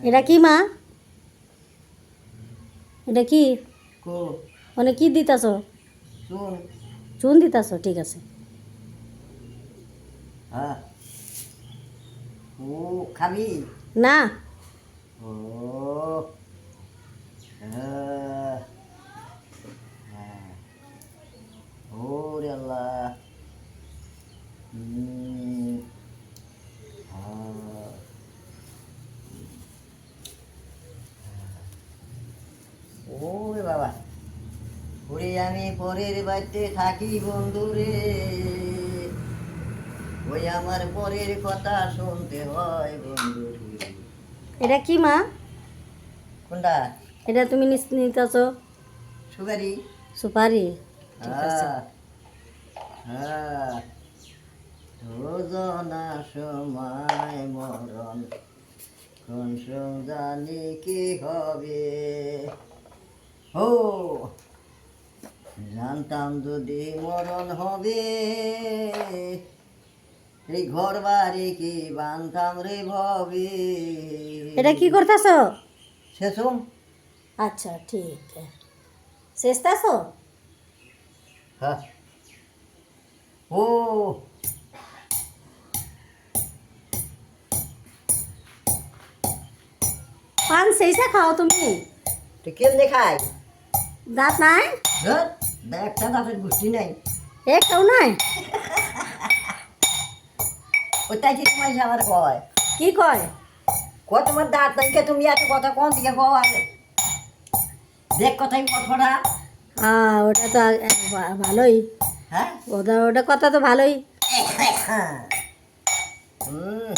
এটা কি মা? এটা কি কো মানে কি দিতাছ? চুন। চুন দিতাছ, ঠিক আছে। হ্যাঁ। ও খাবি? না। ও হ্যাঁ হ্যাঁ। ওরে আল্লাহ। হ্যাঁ। ওরে বাবা, ওরে আমি পরের বাড়িতে থাকি বন্ধুরে, ওই আমার পরের কথা শুনতে হয় বন্ধুরে। এটা কি মা? কোনটা? এটা তুমি নিতাছ? সুগারি। সুপারি, ঠিক আছে। হ্যাঁ হ্যাঁ। রোজনা সময় মরণ, কোন জানি কি হবে। ও জানতাম যদি মরণ হবে, এই ঘর বাড়ি কি বানতাম রে ভবে। এটা কি করতেছ? শেষম। আচ্ছা, ঠিক শেষতাছ? হ্যাঁ। ও পান সেইসা খাও তুমি? তো কেমনে খাই? দাঁত নাই? ধর, একটা দাঁতের গোষ্ঠী নাই। একটাও নাই? ওটাই কি তোমার আমার কয়? কি কয়? কয় তোমার দাঁত নাই কে, তুমি এত কথা কোন দিকে কও আগে? দেখ কথাই ফটফটা। ওটা তো ভালোই। হ্যাঁ। ওটা ওটা কথা তো ভালোই। হুম,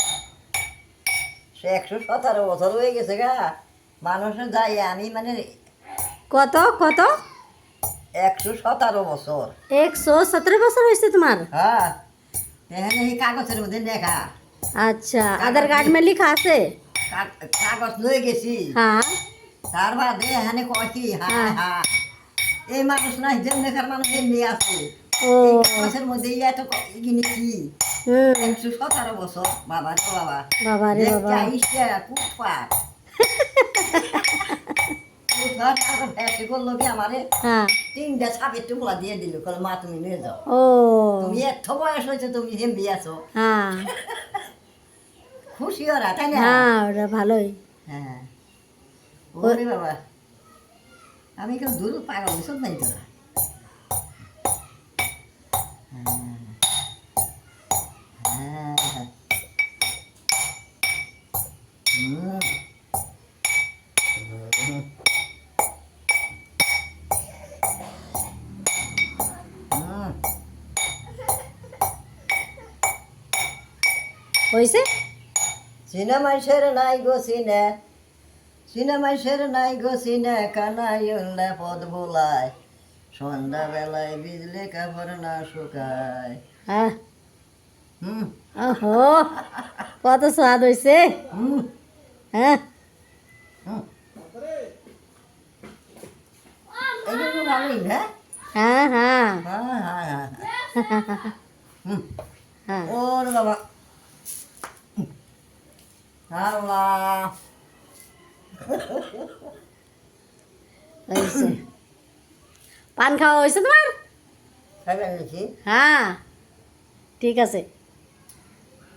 সে 117 বছর হয়ে গেছে গা। মানুষের যাই আমি মানে কত কত? 117 বছর। 117 বছর হয়েছে তোমার? হ্যাঁ, এখানে এই কাগজের মধ্যে লেখা। আচ্ছা, আধার কার্ড মে লেখা আছে? কাগজ লয়ে গেছি। হ্যাঁ তার বাদে এখানে কয় কি, হ্যাঁ হ্যাঁ। হ্যাঁ, এই মানুষ নাই যেমন লেখার মানুষ এমনি আছে। ও এই কাগজের মধ্যে এত কিনে কি হুম। 117 বছর। বাবা রে বাবা, বাবা রে দেখতে বাবা। আইসে কুটপাট। কুটপাট তারপর ফ্যাসে করলো কি আমারে হ্যাঁ। 3টা ছাপের টুকরা দিয়ে দিল, কল মা তুমি নিয়ে যাও। ও তুমি এত বয়স হয়েছে, তুমি হেমবি আছো। হ্যাঁ খুশি ওরা, তাই না? হ্যাঁ, ওটা ভালোই। হ্যাঁ। ওরে বাবা, আমি কেউ দূর পাগল সব নাই তোরা। হ্যাঁ হ্যাঁ। হুম। হুম। হুম। হয়েছে? সিনেমায় সের নাই গো সিনে, সিনেমায় সের নাই গো সিনে, কানাই উল্লা পদ বোলায়, সন্ধ্যাবেলায় বিজলে কাপড় না শুকায়। হ্যাঁ। হুম। ওহো, কত স্বাদ হয়েছে। হুম। হ্যাঁ। হুম। এইগুলো ভালোই না? হ্যাঁ হ্যাঁ হ্যাঁ হ্যাঁ হ্যাঁ। হুম। হ্যাঁ। ওরে বাবা, আল্লাহ। হয়েছে। পান খাওয়া হয়েছে তোমার? খাবেন নাকি? হ্যাঁ, ঠিক আছে।